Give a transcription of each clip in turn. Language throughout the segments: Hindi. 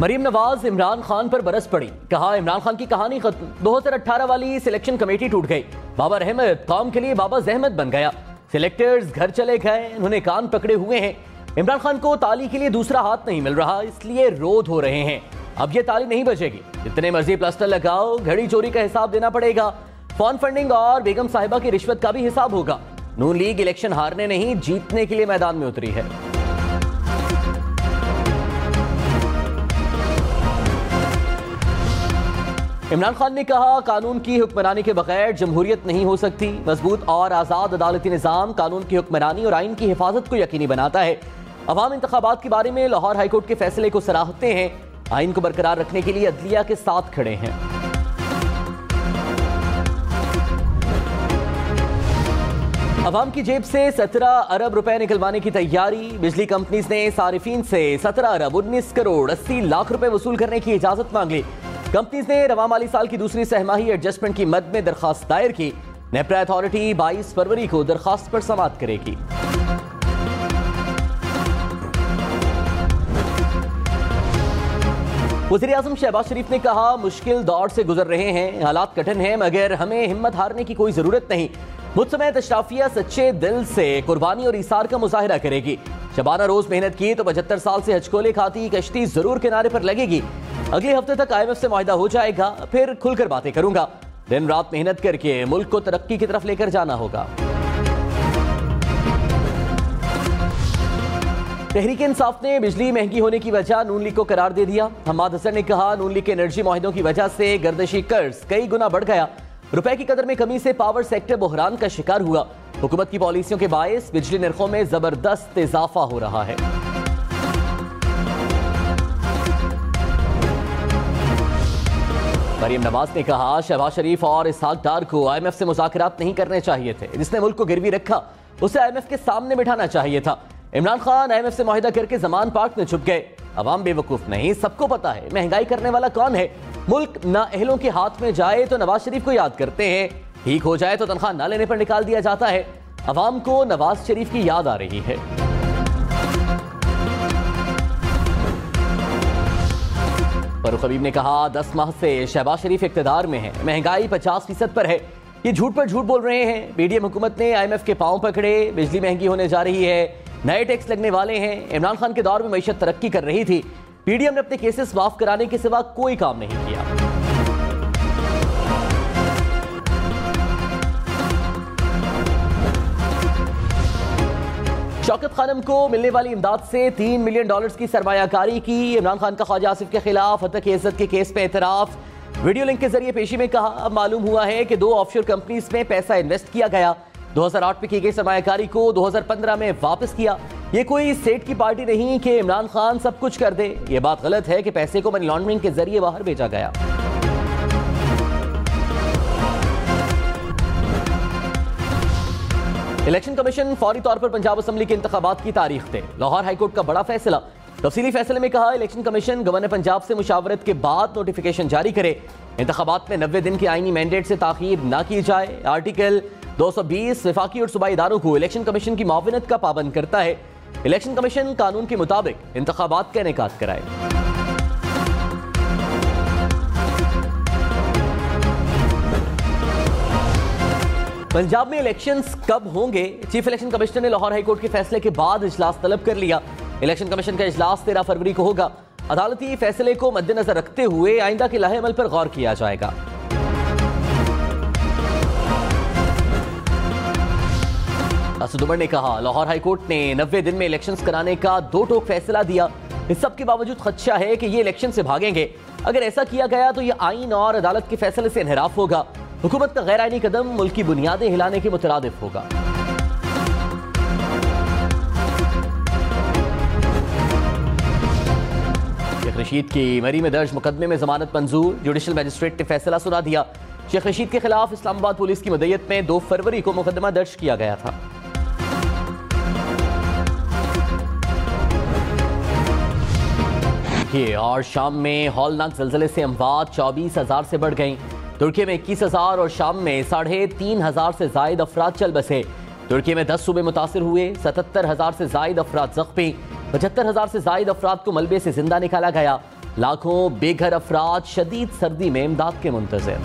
मरीम नवाज इमरान खान पर बरस पड़ी, कहा इमरान खान की कहानी खत्म। 2018 वाली सिलेक्शन कमेटी टूट गई। बाबर अहमद कौम के लिए बाबा जहमत बन गया। सिलेक्टर्स घर चले गए, उन्होंने कान पकड़े हुए हैं। इमरान खान को ताली के लिए दूसरा हाथ नहीं मिल रहा, इसलिए रोध हो रहे हैं। अब ये ताली नहीं बजेगी, जितने मर्जी प्लास्टर लगाओ, घड़ी चोरी का हिसाब देना पड़ेगा। फॉर्म फंडिंग और बेगम साहिबा की रिश्वत का भी हिसाब होगा। नून लीग इलेक्शन हारने नहीं, जीतने के लिए मैदान में उतरी है। इमरान खान ने कहा कानून की हुक्मरानी के बगैर जमहूरियत नहीं हो सकती। मजबूत और आजाद अदालती निजाम कानून की हुक्मरानी और आइन की हिफाजत को यकीनी बनाता है। अवाम इंतखाबात के बारे में लाहौर हाईकोर्ट के फैसले को सराहते हैं। आइन को बरकरार रखने के लिए अदलिया के साथ खड़े हैं। अवाम की जेब से 17 अरब रुपए निकलवाने की तैयारी। बिजली कंपनीज ने सारिफीन से 17 अरब 19 करोड़ 80 लाख रुपए वसूल करने की इजाजत मांग ली। कंपनीज ने रवा माली साल की दूसरी सहमाही एडजस्टमेंट की मद में दरखास्त दायर की। नेपरा अथॉरिटी 22 फरवरी को दरखास्त पर समाअत करेगी। वज़ीर आज़म शहबाज शरीफ ने कहा मुश्किल दौर से गुजर रहे हैं, हालात कठिन हैं, मगर हमें हिम्मत हारने की कोई जरूरत नहीं। मुझ समेत अशराफिया सच्चे दिल से कुर्बानी और ईसार का मुजाहिरा करेगी। शबाना रोज मेहनत की तो 75 साल से हजकोले खाती कश्ती जरूर किनारे पर लगेगी। अगले हफ्ते तक IMF से मुआहिदा हो जाएगा, फिर खुलकर बातें करूंगा। दिन रात मेहनत करके मुल्क को तरक्की की तरफ लेकर जाना होगा। तहरीक इंसाफ ने बिजली महंगी होने की वजह नून लीग को करार दे दिया। हमाद हसन ने कहा नून लीग के एनर्जी मुआहिदों की वजह से गर्दशी कर्ज कई गुना बढ़ गया। रुपए की कदर में कमी से पावर सेक्टर बहरान का शिकार हुआ। हुकूमत की पॉलिसियों के बायस बिजली निर्खों में जबरदस्त इजाफा हो रहा है। मरीम नवाज ने कहा शहबाज शरीफ और इसहाक डार को IMF से मुज़ाकरात नहीं करने चाहिए थे। जिसने मुल्क को गिरवी रखा उसे IMF के सामने बिठाना चाहिए था। इमरान खान IMF से मुआहिदा करके जमान पार्क में छुप गए। अवाम बेवकूफ नहीं, सबको पता है महंगाई करने वाला कौन है। मुल्क नाअहलों के हाथ में जाए तो नवाज शरीफ को याद करते हैं, ठीक हो जाए तो तनख्वाह न लेने पर निकाल दिया जाता है। अवाम को नवाज शरीफ की याद आ रही है। फारूक हबीब ने कहा 10 माह से शहबाज शरीफ इख्तिदार में है, महंगाई 50% पर है, ये झूठ पर झूठ बोल रहे हैं। BDM हुकूमत ने IMF के पांव पकड़े, बिजली महंगी होने जा रही है, नए टैक्स लगने वाले हैं। इमरान खान के दौर में मईशत तरक्की कर रही थी। PDM ने अपने केसेस माफ कराने के सिवा कोई काम नहीं किया। शौकत खानम को मिलने वाली इमदाद से $3 मिलियन की सरमायाकारी की। इमरान खान का ख्वाजा आसिफ के खिलाफ हत्या इज्जत के केस में एतराफ। वीडियो लिंक के जरिए पेशी में कहा अब मालूम हुआ है कि 2 ऑफशोर कंपनीज में पैसा इन्वेस्ट किया गया। 2008 में की गई सरमायाकारी को 2015 में वापस किया। ये कोई सेठ की पार्टी नहीं कि इमरान खान सब कुछ कर दे। ये बात गलत है कि पैसे को मनी लॉन्ड्रिंग के जरिए बाहर भेजा गया। इलेक्शन कमीशन फौरी तौर पर पंजाब असेंबली के इंतखाबात की तारीख दे। लाहौर हाईकोर्ट का बड़ा फैसला। तफसीली फैसले में कहा इलेक्शन कमीशन गवर्नर पंजाब से मुशावरत के बाद नोटिफिकेशन जारी करे। इंतखाबात में 90 दिन की आईनी मैंडेट से ताखीर न की जाए। आर्टिकल 220 वफाकी और सूबाई इदारों को इलेक्शन कमीशन की मुआवनत का पाबंद करता है। इलेक्शन कमीशन कानून के मुताबिक इंतखाबात का इनेकाद कराए। पंजाब में इलेक्शंस कब होंगे? चीफ इलेक्शन कमिश्नर ने लाहौर हाईकोर्ट के फैसले के बाद इजलास तलब कर लिया। इलेक्शन कमीशन का इजलास 13 फरवरी को होगा। अदालती फैसले को मद्देनजर रखते हुए आइंदा के लाहे अमल पर गौर किया जाएगा। असद उमर ने कहा लाहौर हाईकोर्ट ने 90 दिन में इलेक्शंस कराने का 2 टोक फैसला दिया। इस सब के बावजूद खदशा है कि ये इलेक्शन से भागेंगे। अगर ऐसा किया गया तो ये आइन और अदालत के फैसले से इनहराफ होगा। हुकूमत का गैर आईनी कदम मुल्क की बुनियादें हिलाने के मुतरादिफ होगा। शेख रशीद की मरी में दर्ज मुकदमे में जमानत मंजूर। जुडिशल मजिस्ट्रेट ने फैसला सुना दिया। शेख रशीद के खिलाफ इस्लामाबाद पुलिस की मदयत में 2 फरवरी को मुकदमा दर्ज किया गया था। और शाम में हौलनाक जलजले से अमवात 24,000 से बढ़ गईं। तुर्की में 21,000 और शाम में 3,500 से जायद अफराद चल बसे। तुर्की में 10 सूबे मुतासिर हुए। 77,000 से जायद अफराद जख्मी। 75,000 से जायद अफराद को मलबे से जिंदा निकाला गया। लाखों बेघर अफराद शदीद सर्दी में इमदाद के मुंतज़िर।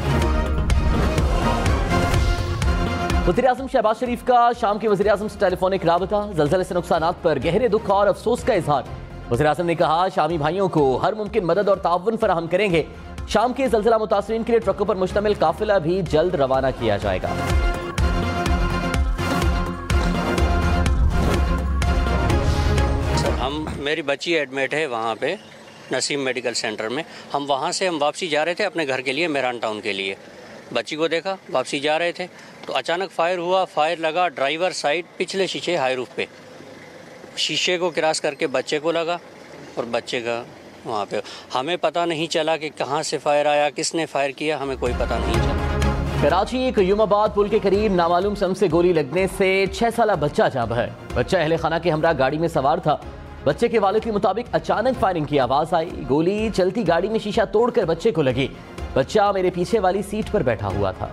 वज़ीर-ए-आज़म शहबाज शरीफ का शाम के वज़ीर-ए-आज़म से टेलीफोनिक राबता, ज़लज़ले से नुकसानात पर गहरे दुख और अफसोस का इजहार। वज़ीर-ए-आज़म ने कहा, शामी भाइयों को हर मुमकिन मदद और ताउन फराहम करेंगे। शाम के ज़लज़ला मुतासरीन के लिए ट्रकों पर मुश्तमिल काफिला भी जल्द रवाना किया जाएगा। मेरी बच्ची एडमिट है वहाँ पे नसीम मेडिकल सेंटर में। हम वहाँ से वापसी जा रहे थे अपने घर के लिए, मेहरान टाउन के लिए। बच्ची को देखा, वापसी जा रहे थे तो अचानक फायर हुआ। फायर लगा ड्राइवर साइड पिछले शीशे हाई रूफ पे, शीशे को क्रॉस करके बच्चे को लगा और बच्चे का वहाँ पे। हमें पता नहीं चला कि कहाँ से फायर आया, किसने फायर किया, हमें कोई पता नहीं चला। कराची कयूमाबाद पुल के करीब नामालूम सम से गोली लगने से 6 साला बच्चा जाँ बहक। बच्चा अहले खाना के हमरा गाड़ी में सवार था। बच्चे के वालिद के मुताबिक अचानक फायरिंग की आवाज आई। गोली चलती गाड़ी में शीशा तोड़कर बच्चे को लगी। बच्चा मेरे पीछे वाली सीट पर बैठा हुआ था।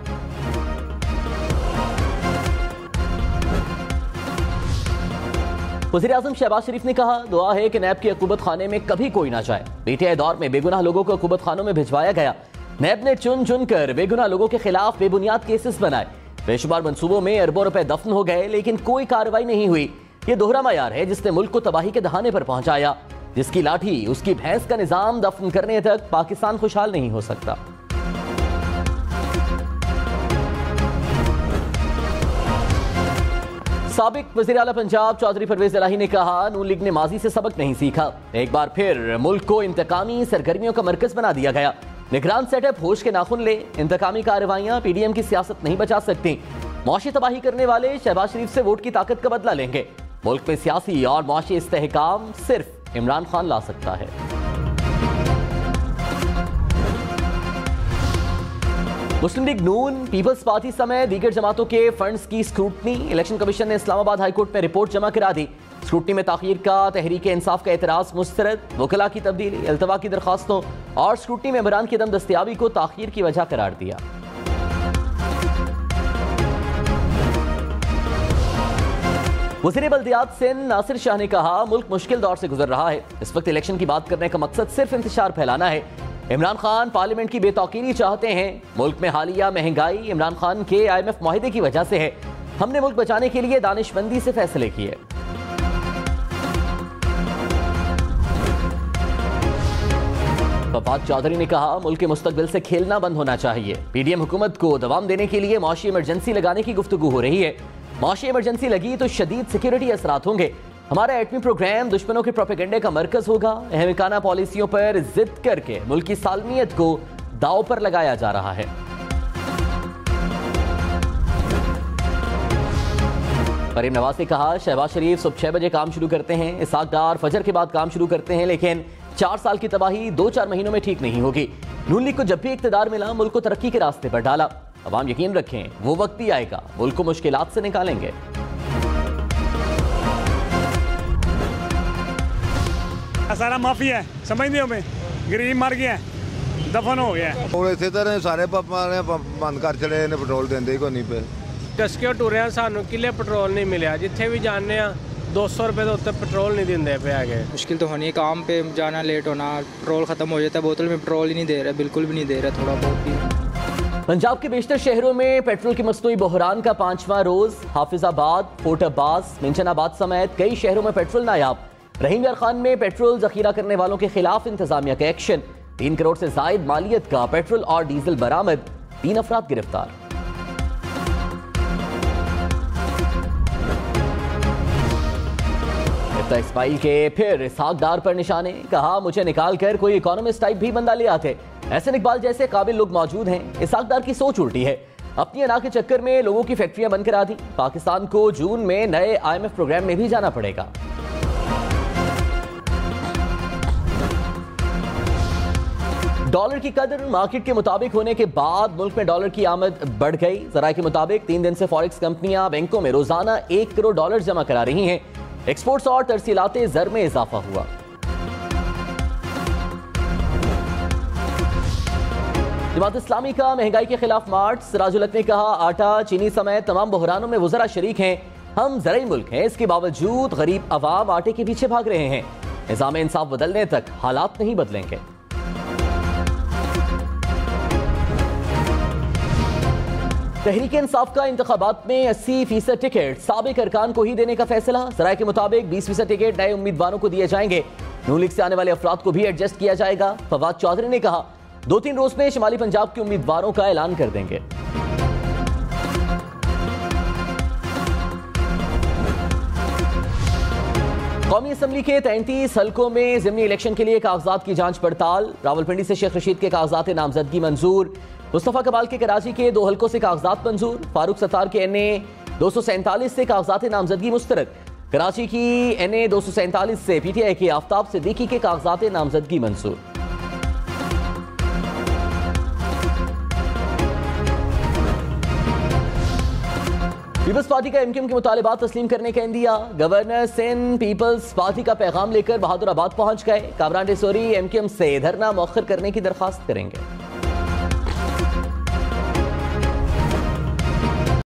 वज़ीर-ए-आज़म शहबाज शरीफ ने कहा, दुआ है कि नैब के अकूबत खाने में कभी कोई ना जाए। बीते दौर में बेगुनाह लोगों को अकूबत खानों में भिजवाया गया। नैब ने चुन चुन कर बेगुनाह लोगों के खिलाफ बेबुनियाद केसेस बनाए। बेशुमार मंसूबों में अरबों रुपए दफन हो गए, लेकिन कोई कार्रवाई नहीं हुई। ये दोहरा मयार है जिसने मुल्क को तबाही के दहाने पर पहुंचाया। जिसकी लाठी उसकी भैंस का निजाम दफन करने तक पाकिस्तान खुशहाल नहीं हो सकता। साबिक वज़ीर आला पंजाब चौधरी परवेज इलाही ने कहा, नून लीग ने माजी से सबक नहीं सीखा। एक बार फिर मुल्क को इंतकामी सरगर्मियों का मरकज बना दिया गया। निगरान सेटअप होश के नाखुन ले। इंतकामी कार्रवाइयां पीडीएम की सियासत नहीं बचा सकती। मौशी तबाही करने वाले शहबाज शरीफ से वोट की ताकत का बदला लेंगे। मुल्क में सियासी और मौशी इस्तेहकाम सिर्फ इमरान खान ला सकता है। मुस्लिम लीग नून, पीपल्स पार्टी समेत दीगर जमातों के फंड्स की स्क्रूटनी। इलेक्शन कमीशन ने इस्लामाबाद हाईकोर्ट में रिपोर्ट जमा करा दी। स्क्रूटनी में ताखीर का तहरीक इंसाफ का एतराज मुस्तरद, वकला की तब्दीली, अल्तवा की दरखास्तों और स्क्रूटनी में इमरान की दम दस्तियाबी को ताखीर की वजह करार दिया। वज़ीर बल्दियात सिंध नासिर शाह ने कहा, मुल्क मुश्किल दौर से गुजर रहा है। इस वक्त इलेक्शन की बात करने का मकसद सिर्फ इंतशार फैलाना है। इमरान खान पार्लियामेंट की बेतौकीरी चाहते हैं। मुल्क में हालिया महंगाई इमरान खान के IMF मुआहिदे की वजह से है। हमने मुल्क बचाने के लिए दानिशमंदी से फैसले किए। फवाद चौधरी ने कहा, मुल्क के मुस्तकबिल से खेलना बंद होना चाहिए। पीडीएम हुकूमत को दवाम देने के लिए मौशी इमरजेंसी लगाने की गुफ्तगू हो रही है। मौशी इमरजेंसी लगी तो शदीद सिक्योरिटी असरात होंगे। हमारा एटमी प्रोग्राम दुश्मनों के प्रोपेगेंडे का मरकज होगा। अहमकाना पॉलिसियों पर जिद करके मुल्क की सालमियत को दाव पर लगाया जा रहा है। मरीम नवाज ने कहा, शहबाज शरीफ सुबह 6 बजे काम शुरू करते हैं, इसहाक डार फजर के बाद काम शुरू करते हैं, लेकिन 4 साल की तबाही 2-4 महीनों में ठीक नहीं होगी। नून लीग को जब भी इक़्तिदार मिला मुल्क को तरक्की के रास्ते पर डाला। अवाम यकीन रखें, वो वक्त भी आएगा, मुल्क को मुश्किलात से निकालेंगे। सारा माफी है, समझते हो, में गरीब मर गया, दफन हो गया। इसे तरह सारे बंद कर चले ने, पेट्रोल देंगे ही कोई नहीं पे। टस्कियो टुरिया सानू किले पेट्रोल नहीं मिले, जिथे भी जाने 200 रुपए तो उत्ते पेट्रोल नहीं देंगे पे आगे। मुश्किल तो होनी, काम पे जाना लेट होना, पेट्रोल खत्म हो जाता है, बोतल में पेट्रोल ही नहीं दे रहा, बिल्कुल भी नहीं दे रहा, थोड़ा बहुत भी। पंजाब के बेशतर शहरों में पेट्रोल की मसनूई बहरान का 5वां रोज। हाफिजाबाद, फोर्ट अब्बास, मिंचनाबाद समेत कई शहरों में पेट्रोल नायाब। रहीम यार खान में पेट्रोल जखीरा करने वालों के खिलाफ इंतजामिया का एक्शन। 3 करोड़ से जायद मालियत का पेट्रोल और डीजल बरामद, 3 अफराद गिरफ्तार। इस्माइल के फिर इसहाक डार पर निशाने। कहा, मुझे निकाल कर कोई इकोनॉमिस्ट टाइप भी बंदा ले आते। एहसन इकबाल जैसे काबिल लोग मौजूद हैं। इसहाक डार की सोच उल्टी है। अपनी अना के चक्कर में लोगों की फैक्ट्रियां बंद करा दी। पाकिस्तान को जून में नए IMF प्रोग्राम में भी जाना पड़ेगा। डॉलर की कदर मार्केट के मुताबिक होने के बाद मुल्क में डॉलर की आमद बढ़ गई। जराये के मुताबिक 3 दिन से फॉरेक्स कंपनियां बैंकों में रोजाना 1 करोड़ डॉलर जमा करा रही हैं। एक्सपोर्ट्स और तरसीलाते ज़र में इजाफा हुआ। जमात इस्लामी का महंगाई के खिलाफ मार्च। सिराजुल हक ने कहा, आटा चीनी समेत तमाम बहरानों में वज़रा शरीक हैं। हम ज़राई मुल्क हैं, इसके बावजूद गरीब अवाम आटे के पीछे भाग रहे हैं। निज़ाम इंसाफ बदलने तक हालात नहीं बदलेंगे। तहरीक इंसाफ का इंतखाबात में 80% टिकट साबिक अरकान को ही देने का फैसला। सराय के मुताबिक 20% टिकट नए उम्मीदवारों को दिए जाएंगे। नून लीग से आने वाले अफराद को भी एडजस्ट किया जाएगा। फवाद चौधरी ने कहा 2-3 रोज में शिमाली पंजाब के उम्मीदवारों का ऐलान कर देंगे। कौमी असम्बली के 33 हलकों में ज़िमनी इलेक्शन के लिए कागजात की जांच पड़ताल। रावलपिंडी से शेख रशीद के कागजात नामजदगी मंजूर। मुस्तफा कमाल के कराची के 2 हलकों से कागजात मंजूर। फारूक सत्तार के NA 247 से कागजात नामजदगी मुस्तरद। कराची की NA 247 से PTI के आफ्ताब सिद्दीकी के कागजात नामजदगी मंजूर। पीपल्स पार्टी का MQM के मुतालिबात तस्लीम करने का इंदिया। गवर्नर सिंध पीपल्स पार्टी का पैगाम लेकर बहादुराबाद पहुंच गए। कामरान डेसोरी MQM से धरना मौखर करने की दरखास्त करेंगे।